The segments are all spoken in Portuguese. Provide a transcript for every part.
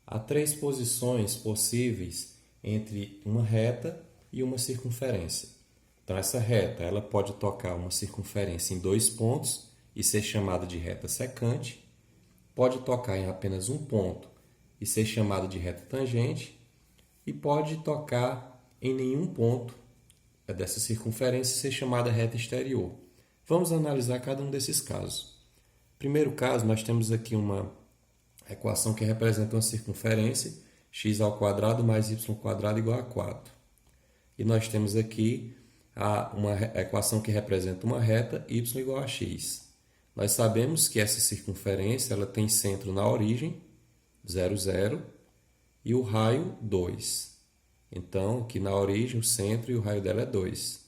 Há três posições possíveis entre uma reta e uma circunferência. Então, essa reta ela pode tocar uma circunferência em dois pontos e ser chamada de reta secante, pode tocar em apenas um ponto e ser chamada de reta tangente, e pode tocar em nenhum ponto dessa circunferência e ser chamada reta exterior. Vamos analisar cada um desses casos. Primeiro caso, nós temos aqui uma equação que representa uma circunferência, x² mais y² igual a 4. E nós temos aqui uma equação que representa uma reta, y igual a x. Nós sabemos que essa circunferência ela tem centro na origem, 0, 0, e o raio, 2. Então, aqui na origem, o centro e o raio dela é 2.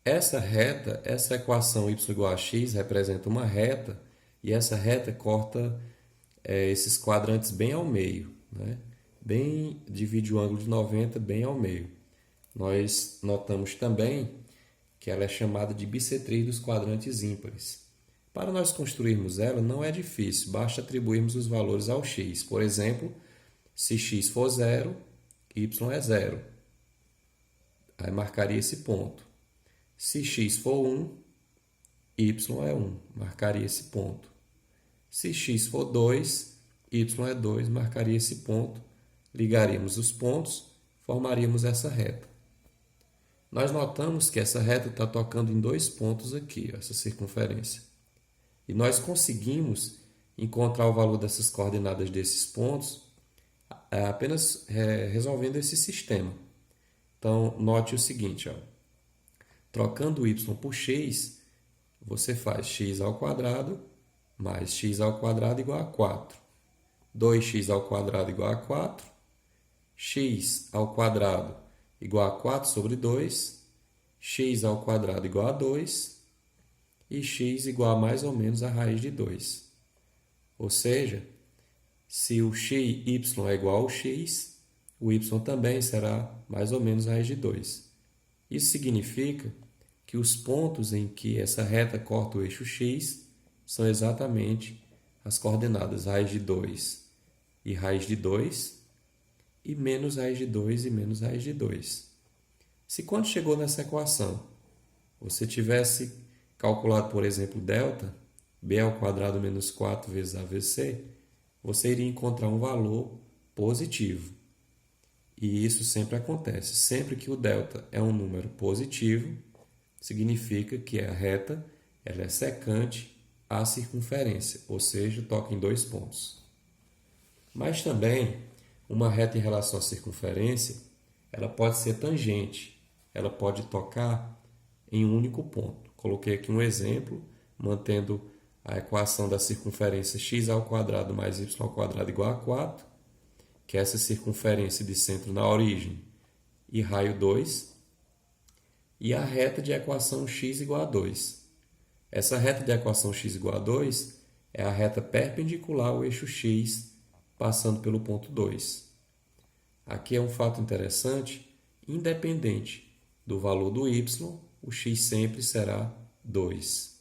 Essa reta, essa equação y igual a x representa uma reta, e essa reta corta esses quadrantes bem ao meio, né? Divide o ângulo de 90 bem ao meio. Nós notamos também que ela é chamada de bissetriz dos quadrantes ímpares. Para nós construirmos ela não é difícil, basta atribuirmos os valores ao x. Por exemplo, se x for 0, y é 0. Aí marcaria esse ponto. Se x for 1, y é 1. Marcaria esse ponto. Se x for 2, y é 2. Marcaria esse ponto. Ligaríamos os pontos, formaríamos essa reta. Nós notamos que essa reta está tocando em dois pontos aqui, essa circunferência. E nós conseguimos encontrar o valor dessas coordenadas desses pontos apenas resolvendo esse sistema. Então, note o seguinte, ó. Trocando y por x, você faz x² mais x² igual a 4. 2x² igual a 4. x² igual a 4 sobre 2. x² igual a 2. E x igual a mais ou menos a raiz de 2. Ou seja, se o y é igual ao x, o y também será mais ou menos a raiz de 2. Isso significa que os pontos em que essa reta corta o eixo x são exatamente as coordenadas raiz de 2 e raiz de 2, e menos raiz de 2 e menos raiz de 2. Se quando chegou nessa equação, você tivesse calculado, por exemplo, delta, b² menos 4 vezes a vezes c, você iria encontrar um valor positivo. E isso sempre acontece. Sempre que o delta é um número positivo, significa que a reta ela é secante à circunferência, ou seja, toca em dois pontos. Mas também, uma reta em relação à circunferência, ela pode ser tangente, ela pode tocar em um único ponto. Coloquei aqui um exemplo, mantendo a equação da circunferência x² mais y² igual a 4, que é essa circunferência de centro na origem e raio 2, e a reta de equação x igual a 2. Essa reta de equação x igual a 2 é a reta perpendicular ao eixo x, passando pelo ponto 2. Aqui é um fato interessante, independente do valor do y, o x sempre será 2.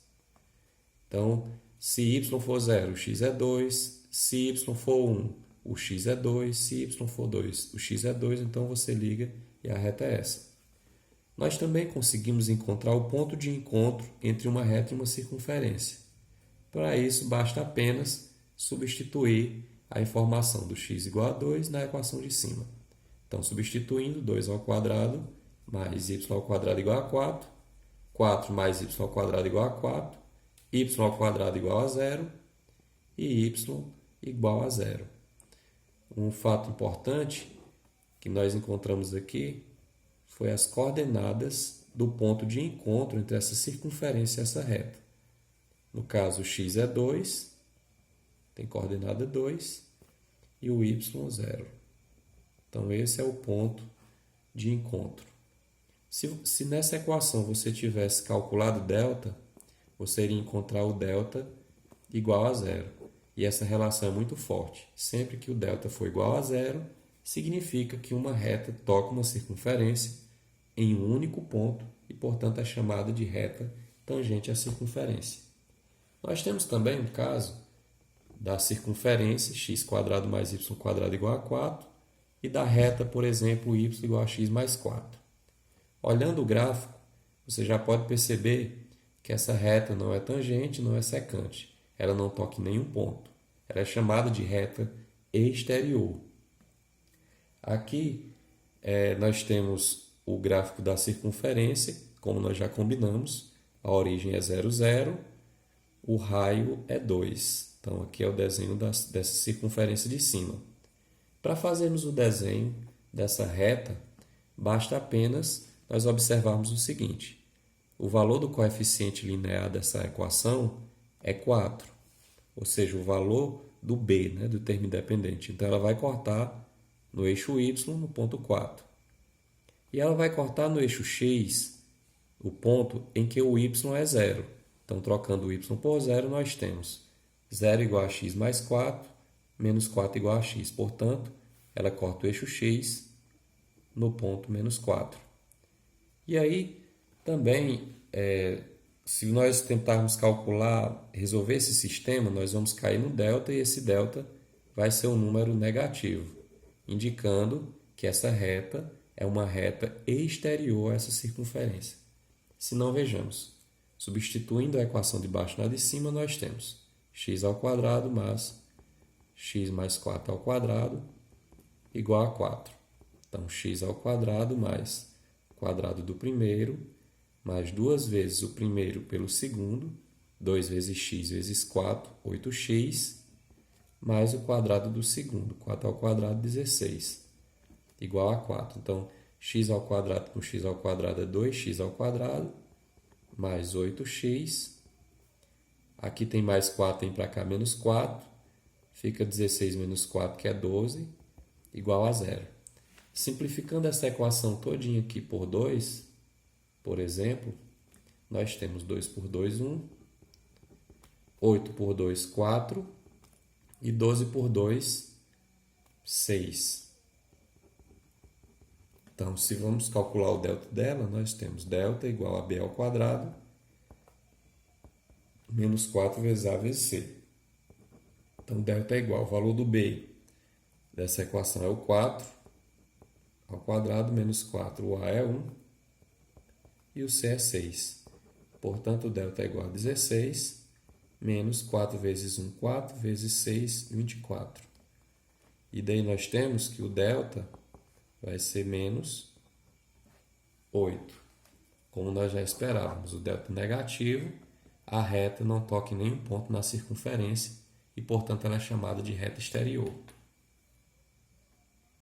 Então, se y for 0, o x é 2. Se y for 1, o x é 2. Se y for 2, o x é 2. Então, você liga e a reta é essa. Nós também conseguimos encontrar o ponto de encontro entre uma reta e uma circunferência. Para isso, basta apenas substituir a informação do x igual a 2 na equação de cima. Então, substituindo 2² mais y² igual a 4, 4 mais y² igual a 4, y² igual a 0 e y igual a 0. Um fato importante que nós encontramos aqui foi as coordenadas do ponto de encontro entre essa circunferência e essa reta. No caso, o x é 2, tem coordenada 2, e o y 0. Então, esse é o ponto de encontro. Se nessa equação você tivesse calculado delta, você iria encontrar o delta igual a 0. E essa relação é muito forte. Sempre que o delta for igual a 0, significa que uma reta toca uma circunferência em um único ponto e, portanto, é chamada de reta tangente à circunferência. Nós temos também um caso da circunferência, x² mais y² igual a 4, e da reta, por exemplo, y igual a x mais 4. Olhando o gráfico, você já pode perceber que essa reta não é tangente, não é secante. Ela não toca em nenhum ponto. Ela é chamada de reta exterior. Aqui nós temos o gráfico da circunferência, como nós já combinamos. A origem é 0, 0, o raio é 2. Então, aqui é o desenho dessa circunferência de cima. Para fazermos o desenho dessa reta, basta apenas nós observarmos o seguinte. O valor do coeficiente linear dessa equação é 4, ou seja, o valor do b, né, do termo independente. Então, ela vai cortar no eixo y, no ponto 4. E ela vai cortar no eixo x, o ponto em que o y é 0. Então, trocando o y por 0, nós temos 0 igual a x mais 4, menos 4 igual a x. Portanto, ela corta o eixo x no ponto menos 4. E aí, também, se nós tentarmos calcular, resolver esse sistema, nós vamos cair no delta e esse delta vai ser um número negativo, indicando que essa reta é uma reta exterior a essa circunferência. Se não, vejamos. Substituindo a equação de baixo na de cima, nós temos x² mais x mais 4² igual a 4. Então, x² mais quadrado do primeiro, mais 2 vezes o primeiro pelo segundo, 2 vezes x vezes 4, 8x, mais o quadrado do segundo, 4², 16, igual a 4. Então, x² com x² é 2x², mais 8x. Aqui tem mais 4, tem para cá menos 4. Fica 16 menos 4, que é 12, igual a 0. Simplificando essa equação todinha aqui por 2, por exemplo, nós temos 2 por 2, 1. 8 por 2, 4. E 12 por 2, 6. Então, se vamos calcular o delta dela, nós temos delta igual a b² menos 4 vezes a vezes c. Então, delta é igual ao valor do b dessa equação é o 4 ao quadrado menos 4. O a é 1 e o c é 6. Portanto, o delta é igual a 16 menos 4 vezes 1, 4 vezes 6, 24. E daí nós temos que o delta vai ser menos 8. Como nós já esperávamos, o delta negativo, a reta não toca em nenhum ponto na circunferência e, portanto, ela é chamada de reta exterior.